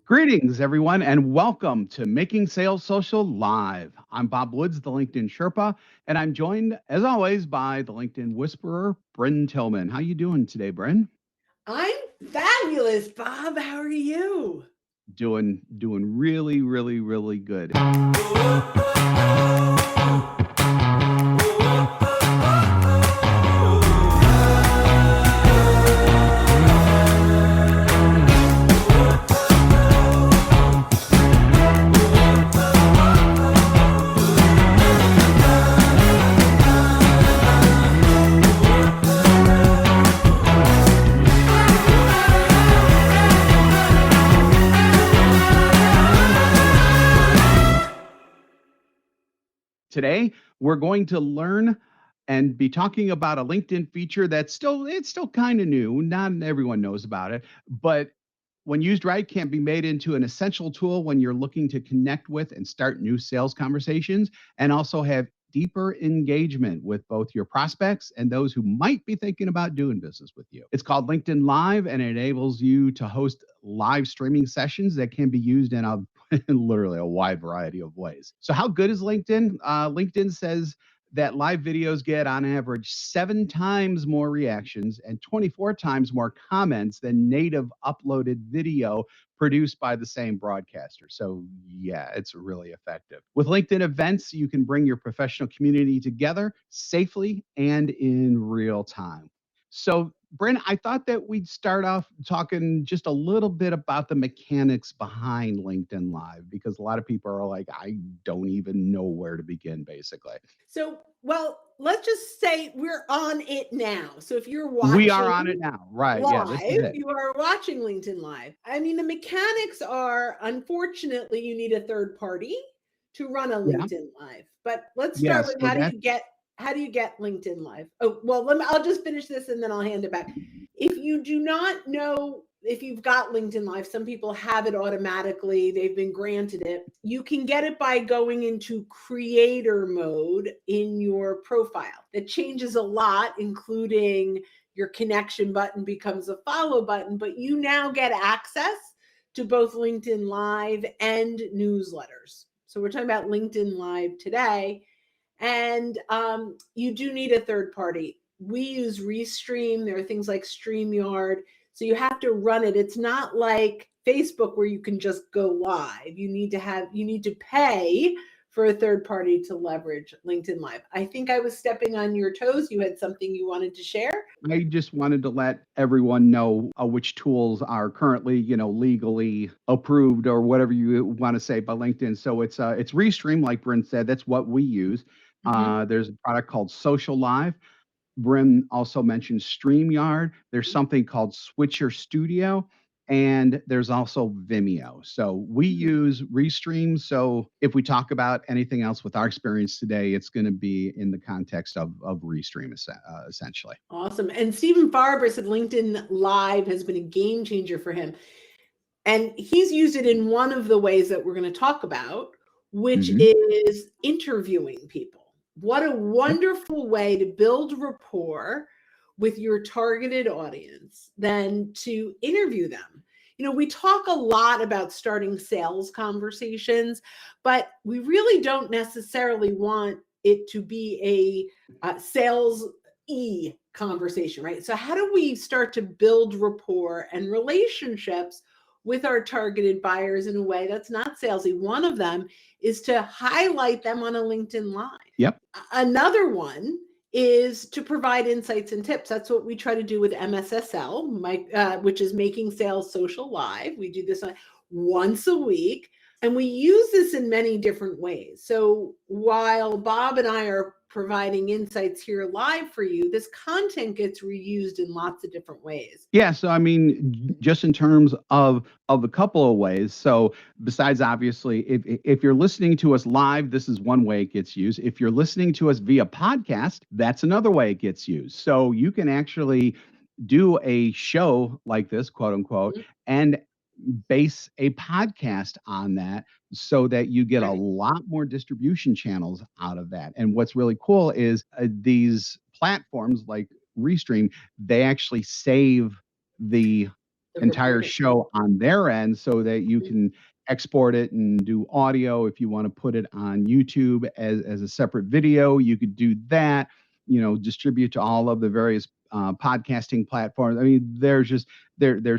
Greetings, everyone, and welcome to Making Sales Social Live. I'm Bob Woods, the LinkedIn Sherpa, and I'm joined, as always, by the LinkedIn Whisperer, Bryn Tillman. How you doing today, Bryn? I'm fabulous, Bob. How are you? Doing really, really, really good. Today, we're going to learn and be talking about a LinkedIn feature it's still kind of new. Not everyone knows about it, but when used right, can be made into an essential tool when you're looking to connect with and start new sales conversations and also have deeper engagement with both your prospects and those who might be thinking about doing business with you. It's called LinkedIn Live and it enables you to host live streaming sessions that can be used in a literally a wide variety of ways. So, how good is LinkedIn? LinkedIn says that live videos get on average 7 times more reactions and 24 times more comments than native uploaded video produced by the same broadcaster. So, yeah, it's really effective. With LinkedIn events, you can bring your professional community together safely and in real time. So, Brent, I thought that we'd start off talking just a little bit about the mechanics behind LinkedIn Live because a lot of people are like, I don't even know where to begin, basically. Let's just say we're on it now. So if you're We are watching on it now. Right. Yeah, this is live, it. you are watching LinkedIn Live. I mean, the mechanics are unfortunately, you need a third party to run a Yeah. LinkedIn Live. But let's Yeah. start with So that how do you get LinkedIn Live? Oh, well, I'll just finish this and then I'll hand it back. If you do not know if you've got LinkedIn Live, some people have it automatically, they've been granted it. You can get it by going into creator mode in your profile. That changes a lot, including your connection button becomes a follow button, but you now get access to both LinkedIn Live and newsletters. So we're talking about LinkedIn Live today. And you do need a third party. We use Restream. There are things like StreamYard. So you have to run it. It's not like Facebook where you can just go live. You need to pay for a third party to leverage LinkedIn Live. I think I was stepping on your toes. You had something you wanted to share? I just wanted to let everyone know which tools are currently, legally approved or whatever you want to say by LinkedIn. So it's Restream, like Brent said. That's what we use. Mhm. There's a product called Social Live. Brim also mentioned StreamYard. There's something called Switcher Studio, and there's also Vimeo. So we use Restream. So if we talk about anything else with our experience today, it's going to be in the context of Restream, essentially. Awesome. And Stephen Farber said LinkedIn Live has been a game changer for him. And he's used it in one of the ways that we're going to talk about, which Hmm. is interviewing people. What a Yep. wonderful way to build rapport with your targeted audience than to interview them. You know, we talk a lot about starting sales conversations, but we really don't necessarily want it to be a sales conversation, right? So, how do we start to build rapport and relationships with our targeted buyers in a way that's not salesy? One of them is to highlight them on a LinkedIn Live. Yep. Another one is to provide insights and tips. That's what we try to do with MSSL, which is Making Sales Social Live. We do this once a week. And we use this in many different ways. So while Bob and I are providing insights here live for you, this content gets reused in lots of different ways. Yeah, so I mean, just in terms of a couple of ways. So besides obviously, if you're listening to us live, this is one way it gets used. If you're listening to us via podcast, that's another way it gets used. So you can actually do a show like this, quote unquote, and base a podcast on that so that you get a Right. lot more distribution channels out of that. And what's really cool is these platforms like Restream, they actually save the The entire recording. show on their end so that you Mhm. can export it and do audio. If you want to put it on YouTube as a separate video, you could do that, distribute to all of the various podcasting platforms. I mean, there's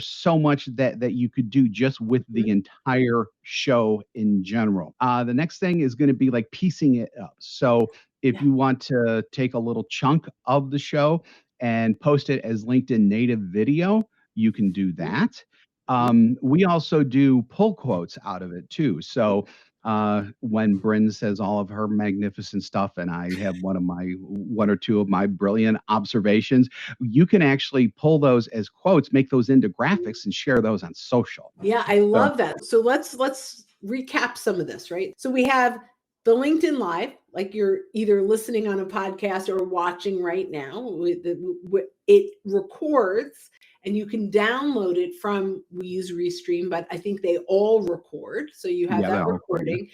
so much that you could do just with the entire show in general. The next thing is going to be like piecing it up. So if Yeah. you want to take a little chunk of the show and post it as LinkedIn native video, you can do that. We also do pull quotes out of it too. So when Bryn says all of her magnificent stuff, and I have one or two of my brilliant observations, you can actually pull those as quotes, make those into graphics, and share those on social. Yeah, I So love that. So let's recap some of this, right? So we have the LinkedIn Live, like you're either listening on a podcast or watching right now. It records and you can download it from, we use Restream, but I think they all record. So you have yeah, that they'll record, yeah. recording.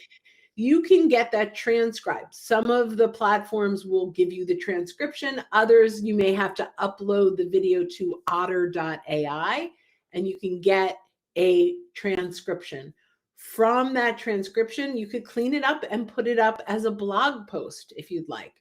You can get that transcribed. Some of the platforms will give you the transcription. Others, you may have to upload the video to otter.ai and you can get a transcription. From that transcription, you could clean it up and put it up as a blog post if you'd like.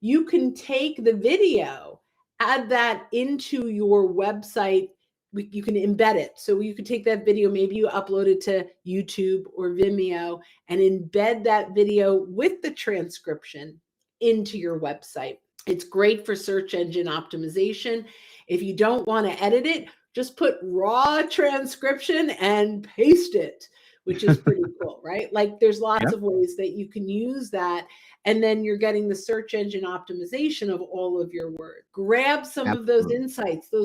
You can take the video, add that into your website. You can embed it. So you could take that video, maybe you upload it to YouTube or Vimeo and embed that video with the transcription into your website. It's great for search engine optimization. If you don't want to edit it, just put raw transcription and paste it, which is pretty cool, right? Like there's lots of ways that you can use that. And then you're getting the search engine optimization of all of your words. Grab some of those insights, the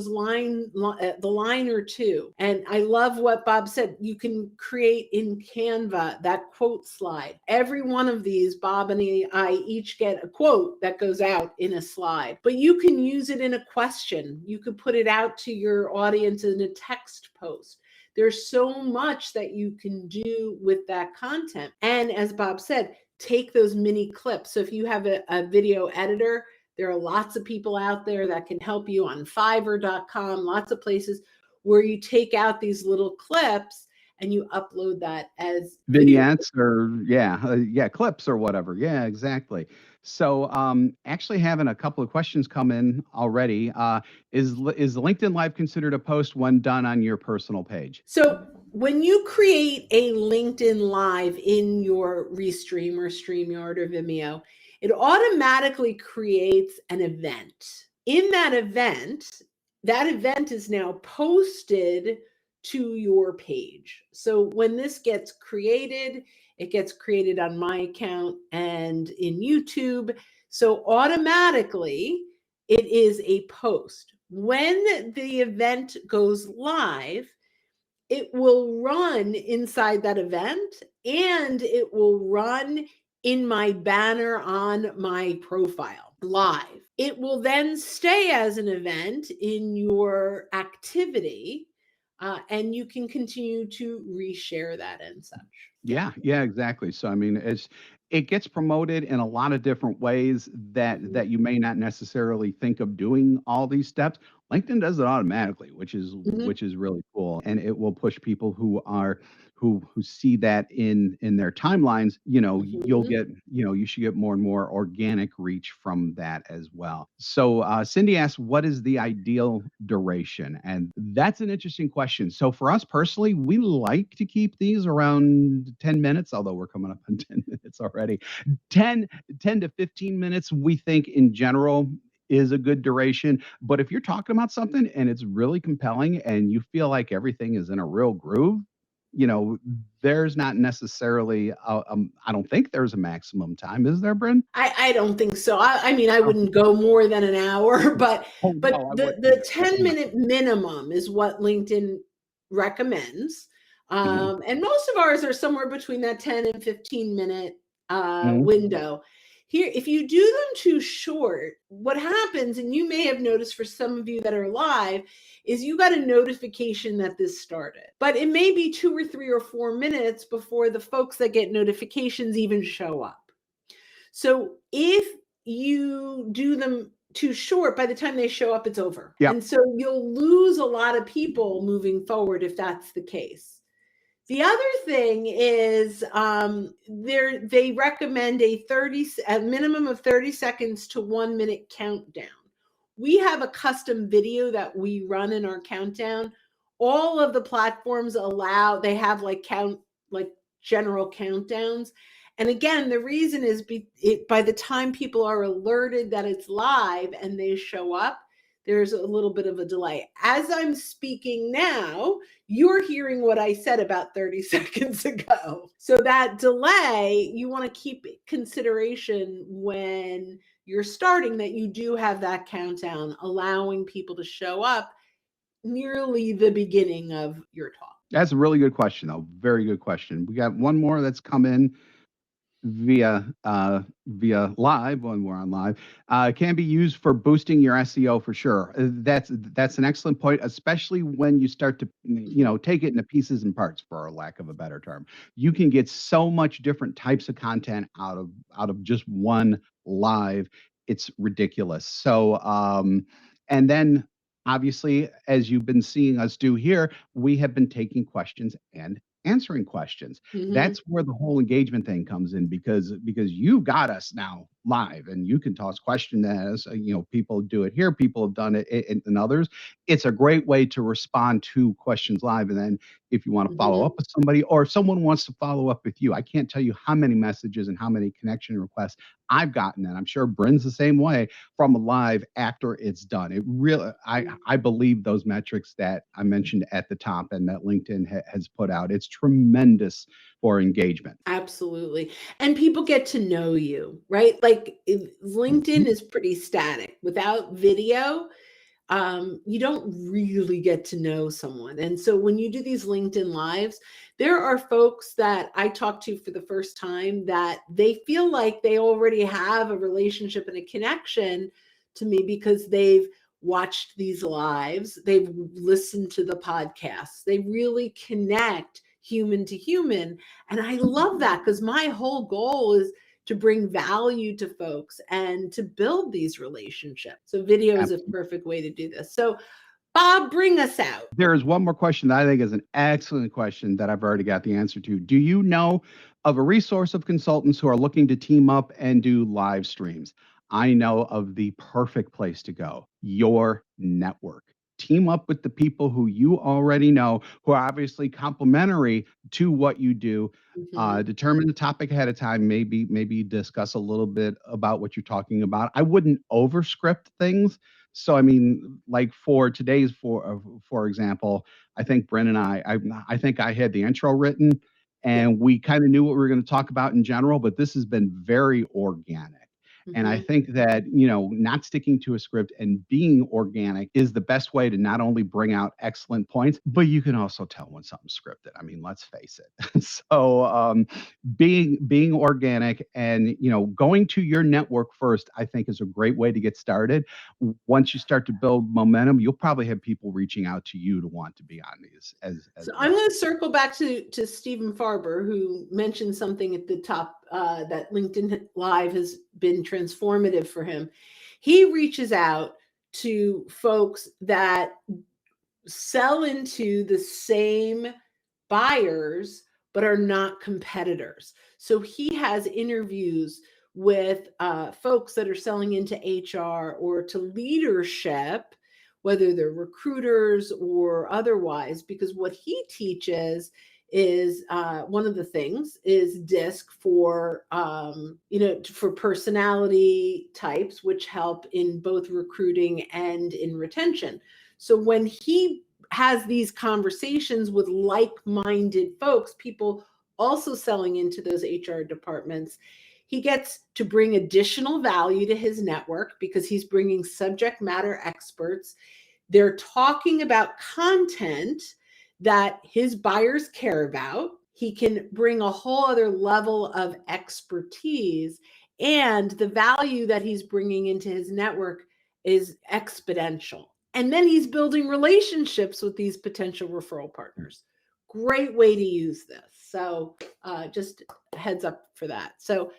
line or two. And I love what Bob said. You can create in Canva that quote slide. Every one of these, Bob and I each get a quote that goes out in a slide. But you can use it in a question. You could put it out to your audience in a text post. There's so much that you can do with that content. And as Bob said, take those mini clips. So if you have a video editor, there are lots of people out there that can help you on Fiverr.com, lots of places where you take out these little clips and you upload that as vignettes or clips or whatever. Yeah, exactly. So actually having a couple of questions come in already. Is LinkedIn Live considered a post when done on your personal page? So when you create a LinkedIn Live in your Restream or StreamYard or Vimeo, it automatically creates an event. In that event is now posted to your page. So when this gets created, it gets created on my account and in YouTube. So automatically it is a post. When the event goes live, it will run inside that event and it will run in my banner on my profile live. It will then stay as an event in your activity and you can continue to reshare that and such. Yeah, exactly. So I mean, it gets promoted in a lot of different ways that you may not necessarily think of doing all these steps. LinkedIn does it automatically, which is really cool, and it will push people who see that in their timelines. You'll get you should get more and more organic reach from that as well. So Cindy asked, what is the ideal duration? And that's an interesting question. So for us personally, we like to keep these around 10 minutes, although we're coming up on 10 minutes already. 10 to 15 minutes, we think in general is a good duration. But if you're talking about something and it's really compelling and you feel like everything is in a real groove, there's not necessarily, I don't think there's a maximum time. Is there, Bryn? I don't think so. I mean, I wouldn't go more than an hour, but No, the 10-minute minimum is what LinkedIn recommends. And most of ours are somewhere between that 10 and 15-minute window. Here, if you do them too short, what happens, and you may have noticed for some of you that are live, is you got a notification that this started. But it may be 2 or 3 or 4 minutes before the folks that get notifications even show up. So if you do them too short, by the time they show up, it's over. Yep. And so you'll lose a lot of people moving forward if that's the case. The other thing is they recommend a minimum of 30 seconds to 1 minute countdown. We have a custom video that we run in our countdown. All of the platforms they have like general countdowns. And again, the reason is by the time people are alerted that it's live and they show up, there's a little bit of a delay. As I'm speaking now, you're hearing what I said about 30 seconds ago. So that delay, you want to keep consideration when you're starting, that you do have that countdown, allowing people to show up nearly the beginning of your talk. That's a really good question, though. Very good question. We got one more that's come in via live when we're on live. Can be used for boosting your SEO for sure. That's an excellent point, especially when you start to take it into pieces and parts, for lack of a better term. You can get so much different types of content out of just one live. It's ridiculous. So and then obviously, as you've been seeing us do here, we have been taking questions and answering questions. Mhm. That's where the whole engagement thing comes in, because you got us now live and you can toss questions at us. People do it here, people have done it in others. It's a great way to respond to questions live. And then if you want to follow up with somebody, or if someone wants to follow up with you, I can't tell you how many messages and how many connection requests I've gotten, and I'm sure Bryn's the same way, from a live after it's done. It really, I believe those metrics that I mentioned at the top and that LinkedIn has put out. It's tremendous for engagement. Absolutely. And people get to know you, right? Like LinkedIn is pretty static. Without video, you don't really get to know someone. And so when you do these LinkedIn lives, there are folks that I talk to for the first time that they feel like they already have a relationship and a connection to me because they've watched these lives, they've listened to the podcasts, they really connect human to human. And I love that, because my whole goal is to bring value to folks and to build these relationships. So video is a perfect way to do this. So Bob, bring us out. There is one more question that I think is an excellent question that I've already got the answer to. Do you know of a resource of consultants who are looking to team up and do live streams? I know of the perfect place to go, your network. Team up with the people who you already know, who are obviously complementary to what you do. Determine the topic ahead of time. Maybe discuss a little bit about what you're talking about. I wouldn't overscript things. So I mean, like for today's, for example, I think Bryn and I think I had the intro written, and we kind of knew what we were going to talk about in general, but this has been very organic. And I think that, not sticking to a script and being organic is the best way to not only bring out excellent points, but you can also tell when something's scripted. I mean, let's face it. So being organic and, going to your network first, I think is a great way to get started. Once you start to build momentum, you'll probably have people reaching out to you to want to be on these. So I'm going to circle back to Stephen Farber, who mentioned something at the top, that LinkedIn Live has been transformative for him. He reaches out to folks that sell into the same buyers but are not competitors. So he has interviews with folks that are selling into HR or to leadership, whether they're recruiters or otherwise, because what he teaches is one of the things is DISC for for personality types, which help in both recruiting and in retention. So when he has these conversations with like-minded folks, people also selling into those HR departments, he gets to bring additional value to his network because he's bringing subject matter experts. They're talking about content that his buyers care about. He can bring a whole other level of expertise, and the value that he's bringing into his network is exponential. And then he's building relationships with these potential referral partners. Great way to use this. So just a heads up for that. So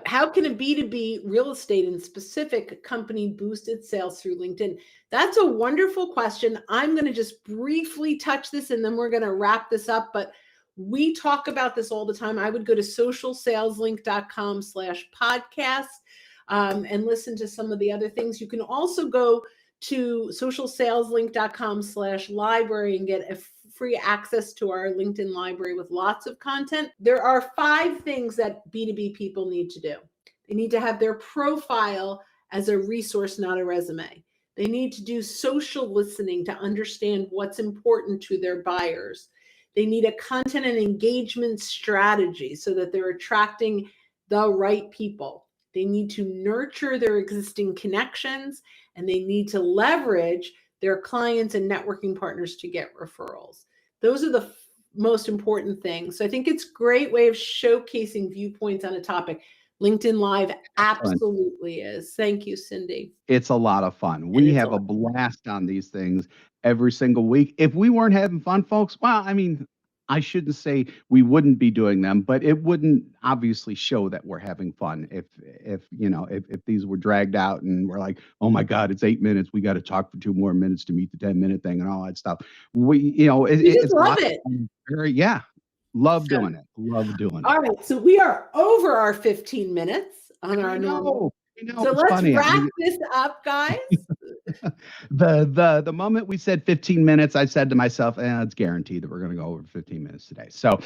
How can a B2B real estate and specific company boost its sales through LinkedIn? That's a wonderful question. I'm going to just briefly touch this and then we're going to wrap this up. But we talk about this all the time. I would go to socialsaleslink.com/podcast and listen to some of the other things. You can also go to socialsaleslink.com/library and get a free access to our LinkedIn library with lots of content. There are 5 things that B2B people need to do. They need to have their profile as a resource, not a resume. They need to do social listening to understand what's important to their buyers. They need a content and engagement strategy so that they're attracting the right people. They need to nurture their existing connections, and they need to leverage their clients and networking partners to get referrals. Those are the most important things. So I think it's a great way of showcasing viewpoints on a topic. LinkedIn Live absolutely is. Thank you, Cindy. It's a lot of fun. We have a blast on these things every single week. If we weren't having fun, folks, well, I mean, I shouldn't say we wouldn't be doing them, but it wouldn't obviously show that we're having fun if these were dragged out and we're like, oh my God, it's 8 minutes. We got to talk for 2 more minutes to meet the 10-minute thing and all that stuff. It's love it. Love doing it. Love doing it. All right. So we are over our 15 minutes on our normal. So let's wrap this up, guys. The moment we said 15 minutes, I said to myself, it's guaranteed that we're going to go over 15 minutes today. So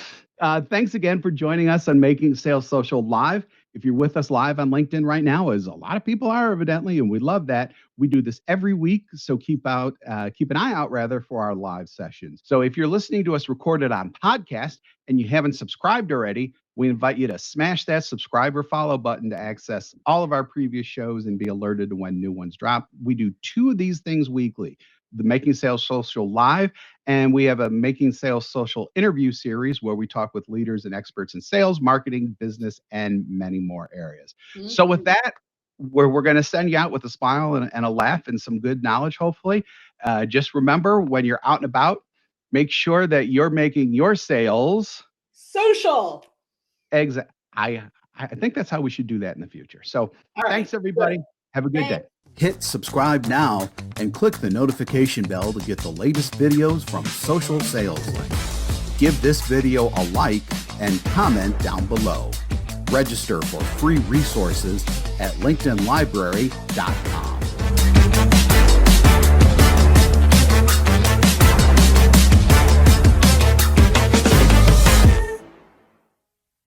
thanks again for joining us on Making Sales Social Live. If you're with us live on LinkedIn right now, as a lot of people are evidently, and we love that, we do this every week. So keep an eye out rather for our live sessions. So if you're listening to us recorded on podcast and you haven't subscribed already, we invite you to smash that subscribe or follow button to access all of our previous shows and be alerted to when new ones drop. We do 2 of these things weekly, the Making Sales Social Live, and we have a Making Sales Social interview series where we talk with leaders and experts in sales, marketing, business, and many more areas. Mm-hmm. So with that, we're going to send you out with a smile and a laugh and some good knowledge, hopefully. Just remember, when you're out and about, make sure that you're making your sales social. Exactly. I think that's how we should do that in the future. So thanks, everybody. Have a good day. Hit subscribe now and click the notification bell to get the latest videos from Social Sales Link. Give this video a like and comment down below. Register for free resources at linkedinlibrary.com.